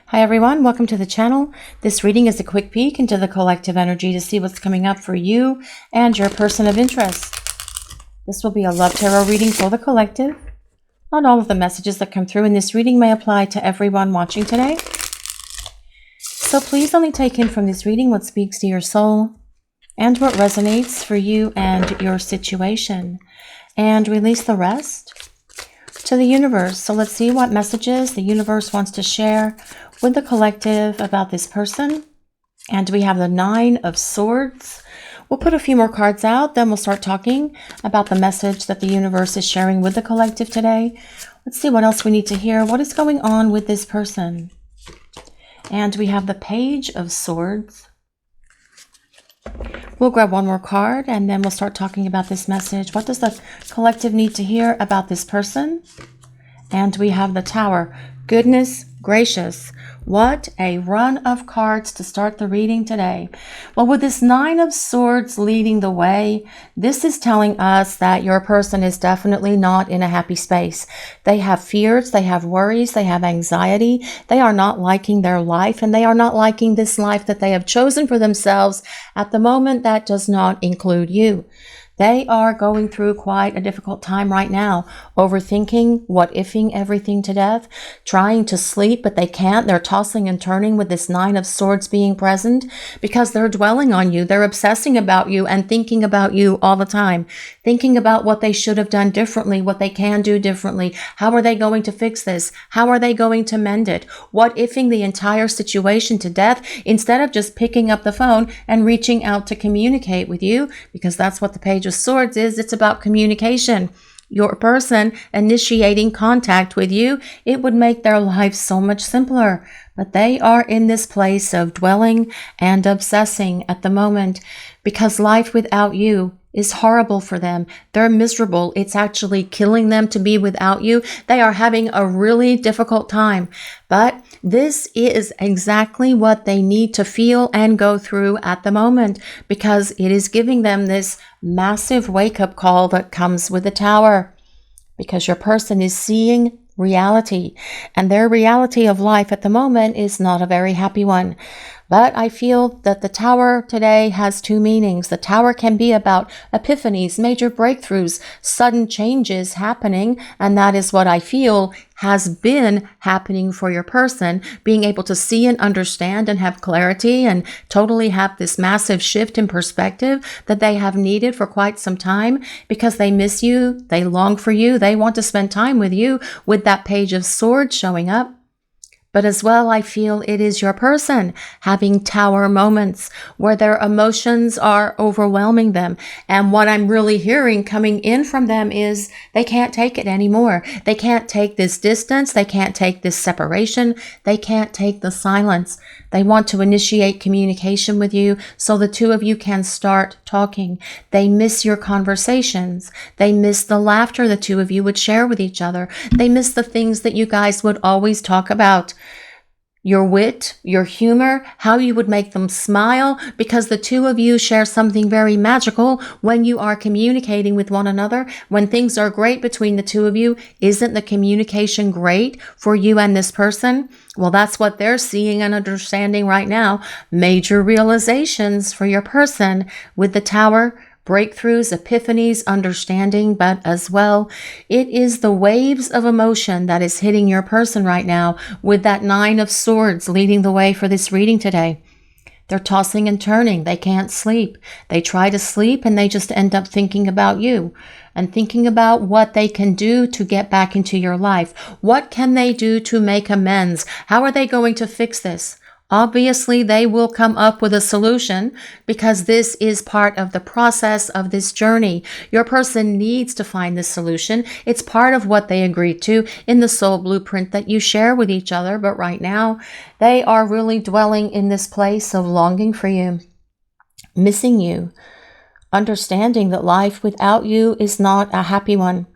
Hi everyone, welcome to the channel. This reading is a quick peek into the collective energy to see what's coming up for you and your person of interest. This will be a love tarot reading for the collective. Not all of the messages that come through in this reading may apply to everyone watching today. So please only take in from this reading what speaks to your soul and what resonates for you and your situation, and release the rest to the universe. So let's see what messages the universe wants to share with the collective about this person. And we have the 9 of Swords. We'll put a few more cards out, then we'll start talking about the message that the universe is sharing with the collective today. Let's see what else we need to hear. What is going on with this person? And we have the Page of Swords. We'll grab one more card and then we'll start talking about this message. What does the collective need to hear about this person? And we have the Tower. Goodness gracious, what a run of cards to start the reading today. Well, with this 9 of Swords leading the way, this is telling us that your person is definitely not in a happy space. They have fears, they have worries, they have anxiety. They are not liking their life, and they are not liking this life that they have chosen for themselves at the moment. That does not include you. They are going through quite a difficult time right now, overthinking, what-ifing everything to death, trying to sleep, but they can't. They're tossing and turning with this 9 of Swords being present because they're dwelling on you. They're obsessing about you and thinking about you all the time, thinking about what they should have done differently, what they can do differently. How are they going to fix this? How are they going to mend it? What-ifing the entire situation to death instead of just picking up the phone and reaching out to communicate with you, because that's what the Page of Swords is. It's about communication. Your person initiating contact with you, it would make their life so much simpler. But they are in this place of dwelling and obsessing at the moment because life without you is horrible for them. They're miserable. It's actually killing them to be without you. They are having a really difficult time. But this is exactly what they need to feel and go through at the moment, because it is giving them this massive wake-up call that comes with the Tower. Because your person is seeing reality, and their reality of life at the moment is not a very happy one. But I feel that the Tower today has 2 meanings. The Tower can be about epiphanies, major breakthroughs, sudden changes happening, and that is what I feel has been happening for your person, being able to see and understand and have clarity and totally have this massive shift in perspective that they have needed for quite some time because they miss you, they long for you, they want to spend time with you, with that Page of Swords showing up. But as well, I feel it is your person having Tower moments where their emotions are overwhelming them. And what I'm really hearing coming in from them is they can't take it anymore. They can't take this distance. They can't take this separation. They can't take the silence. They want to initiate communication with you so the 2 of you can start talking. They miss your conversations. They miss the laughter the 2 of you would share with each other. They miss the things that you guys would always talk about. Your wit, your humor, how you would make them smile, because the 2 of you share something very magical when you are communicating with one another. When things are great between the 2 of you, isn't the communication great for you and this person? Well, that's what they're seeing and understanding right now. Major realizations for your person with the Tower. Breakthroughs, epiphanies, understanding, but as well, it is the waves of emotion that is hitting your person right now with that 9 of Swords leading the way for this reading today. They're tossing and turning. They can't sleep. They try to sleep and they just end up thinking about you and thinking about what they can do to get back into your life. What can they do to make amends? How are they going to fix this? Obviously, they will come up with a solution because this is part of the process of this journey. Your person needs to find this solution. It's part of what they agreed to in the soul blueprint that you share with each other. But right now, they are really dwelling in this place of longing for you, missing you, understanding that life without you is not a happy one.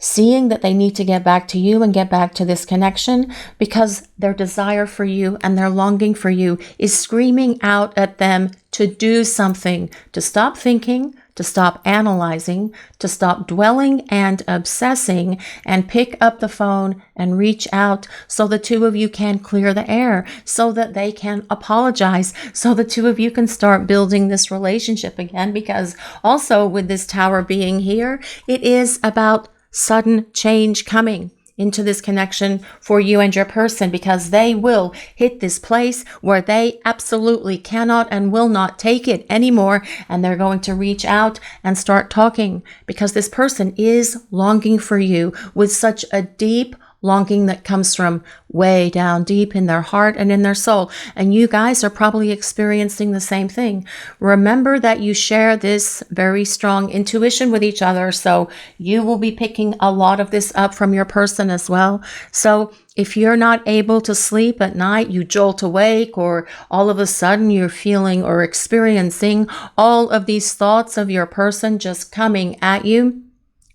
Seeing that they need to get back to you and get back to this connection because their desire for you and their longing for you is screaming out at them to do something, to stop thinking, to to stop analyzing, to stop dwelling and obsessing, and pick up the phone and reach out so the two of you can clear the air, so that they can apologize, so the two of you can start building this relationship again. Because also with this Tower being here, it is about sudden change coming into this connection for you and your person, because they will hit this place where they absolutely cannot and will not take it anymore, and they're going to reach out and start talking, because this person is longing for you with such a deep longing that comes from way down deep in their heart and in their soul. And you guys are probably experiencing the same thing. Remember that you share this very strong intuition with each other, so you will be picking a lot of this up from your person as well. So if you're not able to sleep at night, you jolt awake, or all of a sudden you're feeling or experiencing all of these thoughts of your person just coming at you,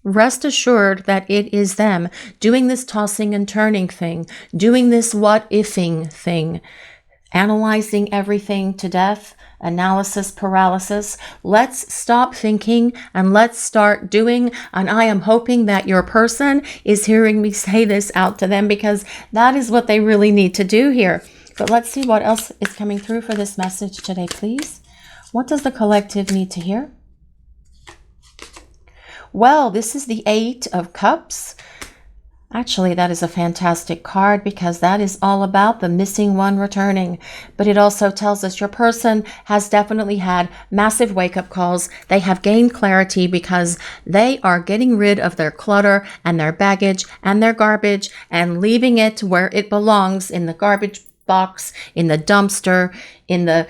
rest assured that it is them doing this tossing and turning thing, doing this what-ifing thing, analyzing everything to death, analysis paralysis. Let's stop thinking and let's start doing. And I am hoping that your person is hearing me say this out to them, because that is what they really need to do here. But let's see what else is coming through for this message today, please. What does the collective need to hear? Well, this is the 8 of Cups. Actually, that is a fantastic card, because that is all about the missing one returning. But it also tells us your person has definitely had massive wake-up calls. They have gained clarity because they are getting rid of their clutter and their baggage and their garbage and leaving it where it belongs, in the garbage box, in the dumpster, in the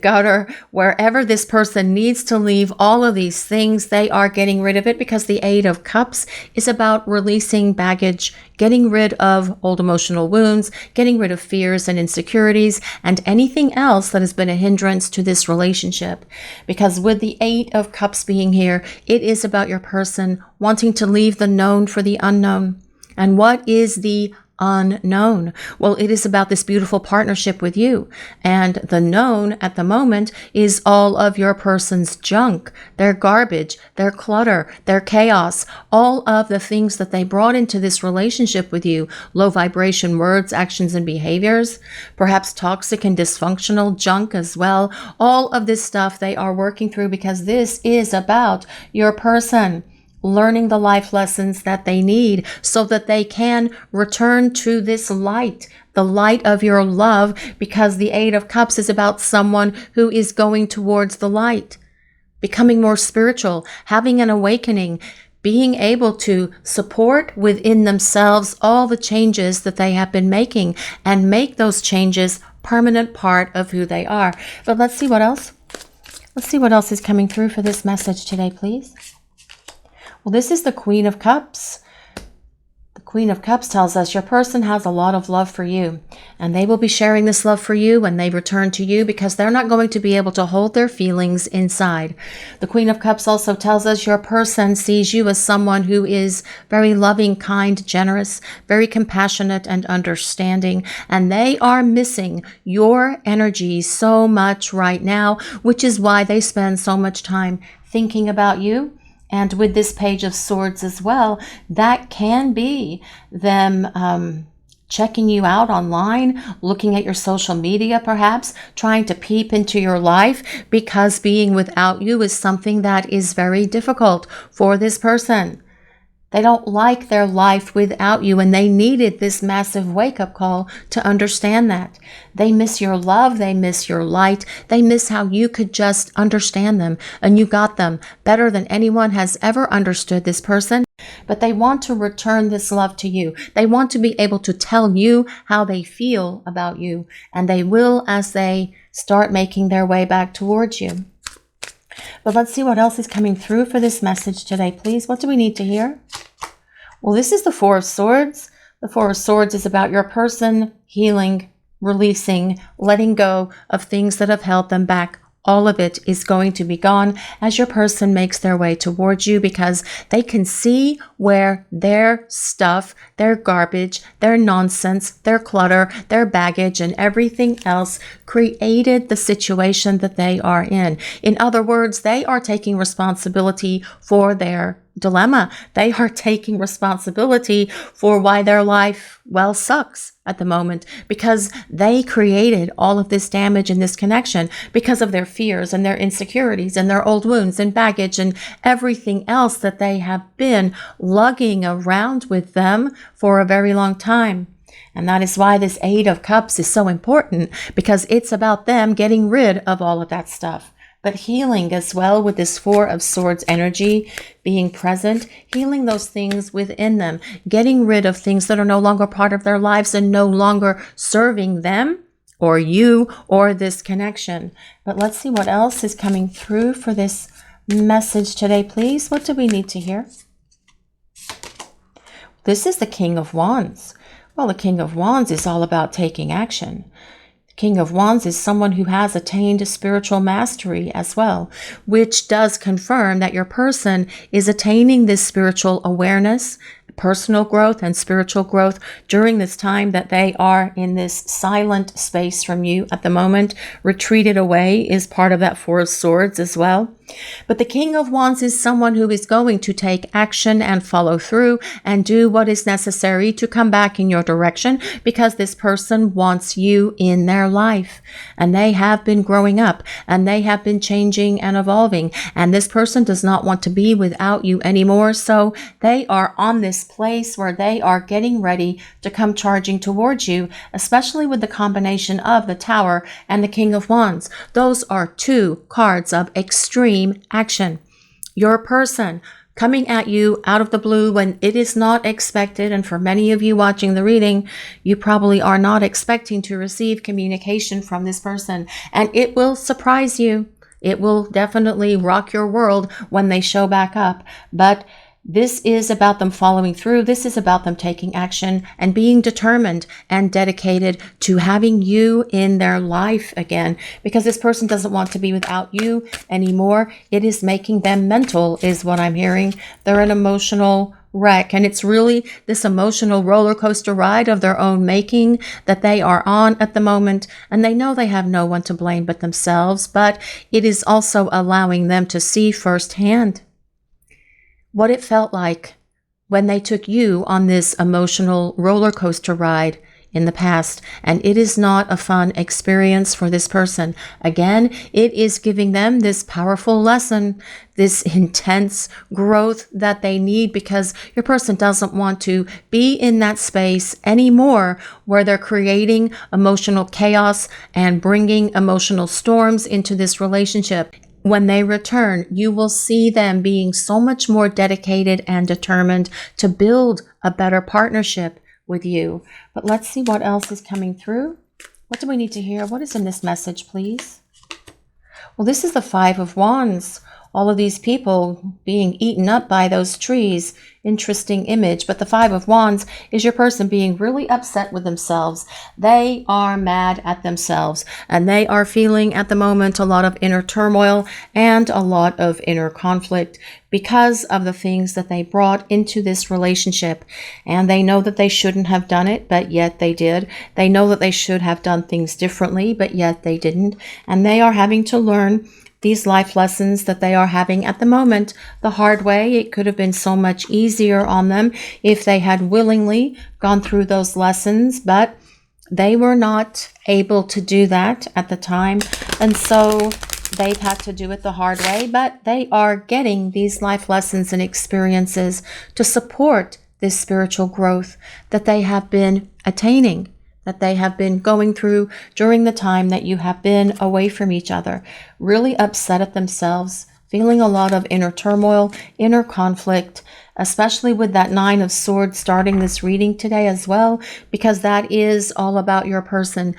gutter, wherever this person needs to leave all of these things. They are getting rid of it, because the 8 of Cups is about releasing baggage, getting rid of old emotional wounds, getting rid of fears and insecurities, and anything else that has been a hindrance to this relationship. Because with the 8 of Cups being here, it is about your person wanting to leave the known for the unknown. And what is the unknown? Well, it is about this beautiful partnership with you, and the known at the moment is all of your person's junk, their garbage, their clutter, their chaos, all of the things that they brought into this relationship with you, low vibration words, actions, and behaviors, perhaps toxic and dysfunctional junk as well. All of this stuff they are working through, because this is about your person learning the life lessons that they need so that they can return to this light, the light of your love, because the 8 of Cups is about someone who is going towards the light, becoming more spiritual, having an awakening, being able to support within themselves all the changes that they have been making and make those changes permanent part of who they are. But let's see what else. Let's see what else is coming through for this message today, please. Well, this is the Queen of Cups. The Queen of Cups tells us your person has a lot of love for you, and they will be sharing this love for you when they return to you, because they're not going to be able to hold their feelings inside. The Queen of Cups also tells us your person sees you as someone who is very loving, kind, generous, very compassionate and understanding, and they are missing your energy so much right now, which is why they spend so much time thinking about you. And with this Page of Swords as well, that can be them checking you out online, looking at your social media perhaps, trying to peep into your life, because being without you is something that is very difficult for this person. They don't like their life without you, and they needed this massive wake-up call to understand that. They miss your love, they miss your light, they miss how you could just understand them, and you got them better than anyone has ever understood this person. But they want to return this love to you. They want to be able to tell you how they feel about you, and they will as they start making their way back towards you. But let's see what else is coming through for this message today, please. What do we need to hear? Well, this is the 4 of Swords. The 4 of Swords is about your person healing, releasing, letting go of things that have held them back all of it is going to be gone as your person makes their way towards you, because they can see where their stuff, their garbage, their nonsense, their clutter, their baggage, and everything else created the situation that they are in. In other words, they are taking responsibility for their dilemma. They are taking responsibility for why their life, well, sucks at the moment, because they created all of this damage in this connection because of their fears and their insecurities and their old wounds and baggage and everything else that they have been lugging around with them for a very long time. And that is why this Eight of Cups is so important, because it's about them getting rid of all of that stuff. But healing as well with this Four of Swords energy being present, healing those things within them, getting rid of things that are no longer part of their lives and no longer serving them or you or this connection. But let's see what else is coming through for this message today, please. What do we need to hear? This is the King of Wands. Well, the King of Wands is all about taking action. King of Wands is someone who has attained spiritual mastery as well, which does confirm that your person is attaining this spiritual awareness, personal growth and spiritual growth during this time that they are in this silent space from you at the moment. Retreated away is part of that Four of Swords as well. But the King of Wands is someone who is going to take action and follow through and do what is necessary to come back in your direction, because this person wants you in their life. And they have been growing up and they have been changing and evolving. And this person does not want to be without you anymore. So they are on this place where they are getting ready to come charging towards you, especially with the combination of the Tower and the King of Wands. Those are two cards of extreme action. Your person coming at you out of the blue when it is not expected, and for many of you watching the reading, you probably are not expecting to receive communication from this person, and it will surprise you. It will definitely rock your world when they show back up. But this is about them following through. This is about them taking action and being determined and dedicated to having you in their life again, because this person doesn't want to be without you anymore. It is making them mental, is what I'm hearing. They're an emotional wreck, and it's really this emotional roller coaster ride of their own making that they are on at the moment, and they know they have no one to blame but themselves, but it is also allowing them to see firsthand what it felt like when they took you on this emotional roller coaster ride in the past. And it is not a fun experience for this person. Again, it is giving them this powerful lesson, this intense growth that they need, because your person doesn't want to be in that space anymore where they're creating emotional chaos and bringing emotional storms into this relationship. When they return, you will see them being so much more dedicated and determined to build a better partnership with you. But let's see what else is coming through. What do we need to hear? What is in this message, please? Well, this is the Five of Wands. All of these people being eaten up by those trees. Interesting image. But the Five of Wands is your person being really upset with themselves. They are mad at themselves, and they are feeling at the moment a lot of inner turmoil and a lot of inner conflict because of the things that they brought into this relationship. And they know that they shouldn't have done it, but yet they did. They know that they should have done things differently, but yet they didn't. And they are having to learn these life lessons that they are having at the moment the hard way. It could have been so much easier on them if they had willingly gone through those lessons, but they were not able to do that at the time. And so they've had to do it the hard way, but they are getting these life lessons and experiences to support this spiritual growth that they have been attaining, that they have been going through during the time that you have been away from each other, really upset at themselves, feeling a lot of inner turmoil, inner conflict, especially with that Nine of Swords starting this reading today as well, because that is all about your person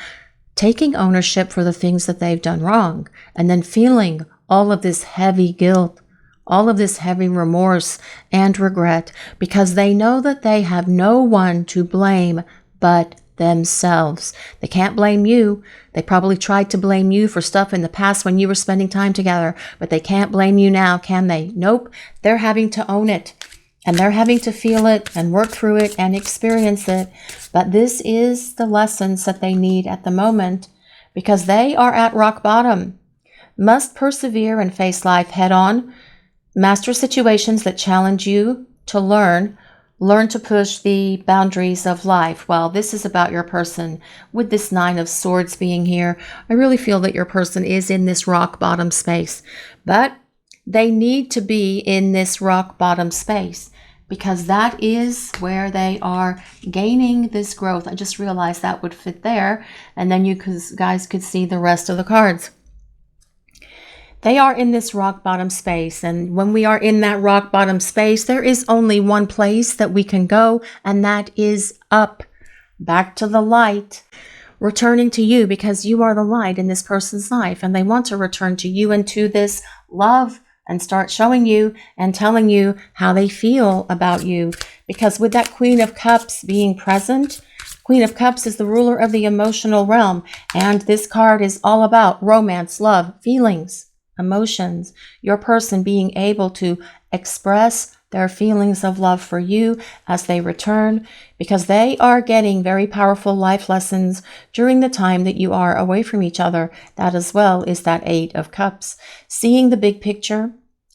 taking ownership for the things that they've done wrong, and then feeling all of this heavy guilt, all of this heavy remorse and regret, because they know that they have no one to blame but themselves. They can't blame you. They probably tried to blame you for stuff in the past when you were spending time together, but they can't blame you now, can they? Nope. They're having to own it, and they're having to feel it and work through it and experience it. But this is the lessons that they need at the moment, because they are at rock bottom. Must persevere and face life head on. Master situations that challenge you to learn to push the boundaries of life. Well, this is about your person. With this 9 of Swords being here, I really feel that your person is in this rock bottom space. But they need to be in this rock bottom space, because that is where they are gaining this growth. I just realized that would fit there. And then you guys could see the rest of the cards. They are in this rock bottom space. And when we are in that rock bottom space, there is only one place that we can go, and that is up, back to the light, returning to you, because you are the light in this person's life. And they want to return to you and to this love and start showing you and telling you how they feel about you. Because with that Queen of Cups being present, Queen of Cups is the ruler of the emotional realm. And this card is all about romance, love, feelings, emotions, your person being able to express their feelings of love for you as they return, because they are getting very powerful life lessons during the time that you are away from each other. That as well is that 8 of Cups. Seeing the big picture,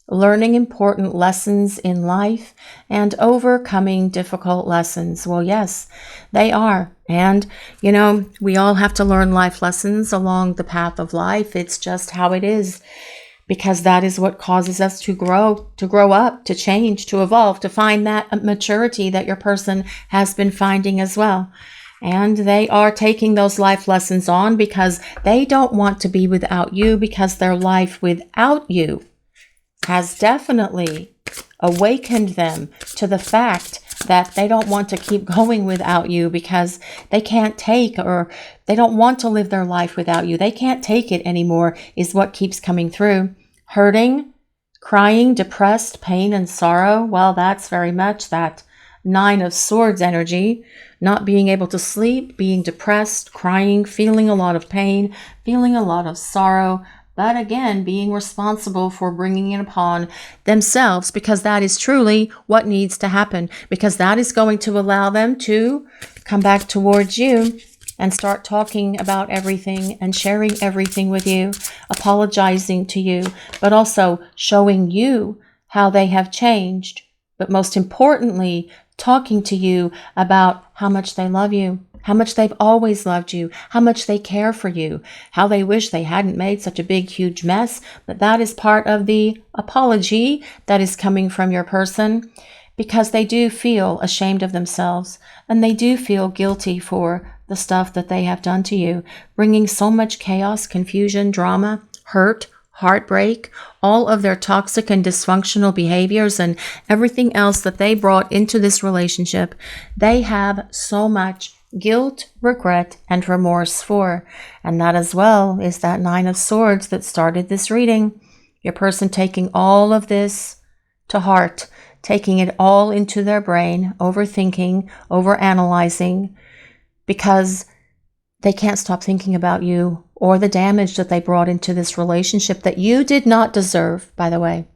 learning important lessons in life, and overcoming difficult lessons. Well, yes, they are. And, you know, we all have to learn life lessons along the path of life. It's just how it is, because that is what causes us to grow up, to change, to evolve, to find that maturity that your person has been finding as well. And they are taking those life lessons on because they don't want to be without you, because their life without you has definitely awakened them to the fact that they don't want to keep going without you, because they can't take, or they don't want to live their life without you. They can't take it anymore, is what keeps coming through. Hurting, crying, depressed, pain and sorrow. Well, that's very much that 9 of Swords energy. Not being able to sleep, being depressed, crying, feeling a lot of pain, feeling a lot of sorrow. But again, being responsible for bringing it upon themselves, because that is truly what needs to happen, because that is going to allow them to come back towards you and start talking about everything and sharing everything with you, apologizing to you, but also showing you how they have changed. But most importantly, talking to you about how much they love you, how much they've always loved you, how much they care for you, how they wish they hadn't made such a big, huge mess. But that is part of the apology that is coming from your person, because they do feel ashamed of themselves, and they do feel guilty for the stuff that they have done to you, bringing so much chaos, confusion, drama, hurt, heartbreak, all of their toxic and dysfunctional behaviors and everything else that they brought into this relationship. They have so much guilt, regret, and remorse for. And that as well is that 9 of Swords that started this reading. Your person taking all of this to heart, taking it all into their brain, overthinking, overanalyzing, because they can't stop thinking about you or the damage that they brought into this relationship that you did not deserve, by the way.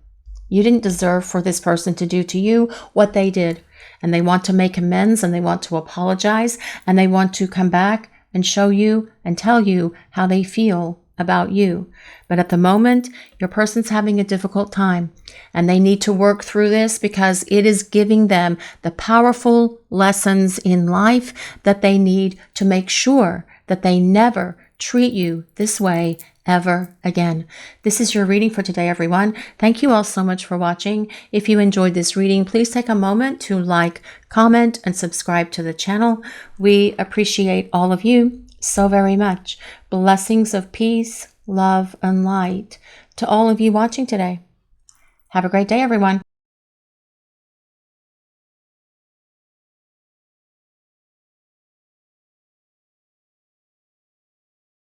You didn't deserve for this person to do to you what they did. And they want to make amends, and they want to apologize, and they want to come back and show you and tell you how they feel about you. But at the moment, your person's having a difficult time, and they need to work through this, because it is giving them the powerful lessons in life that they need to make sure that they never treat you this way ever again. This is your reading for today, everyone. Thank you all so much for watching. If you enjoyed this reading, please take a moment to like, comment, and subscribe to the channel. We appreciate all of you so very much. Blessings of peace, love, and light to all of you watching today. Have a great day, everyone.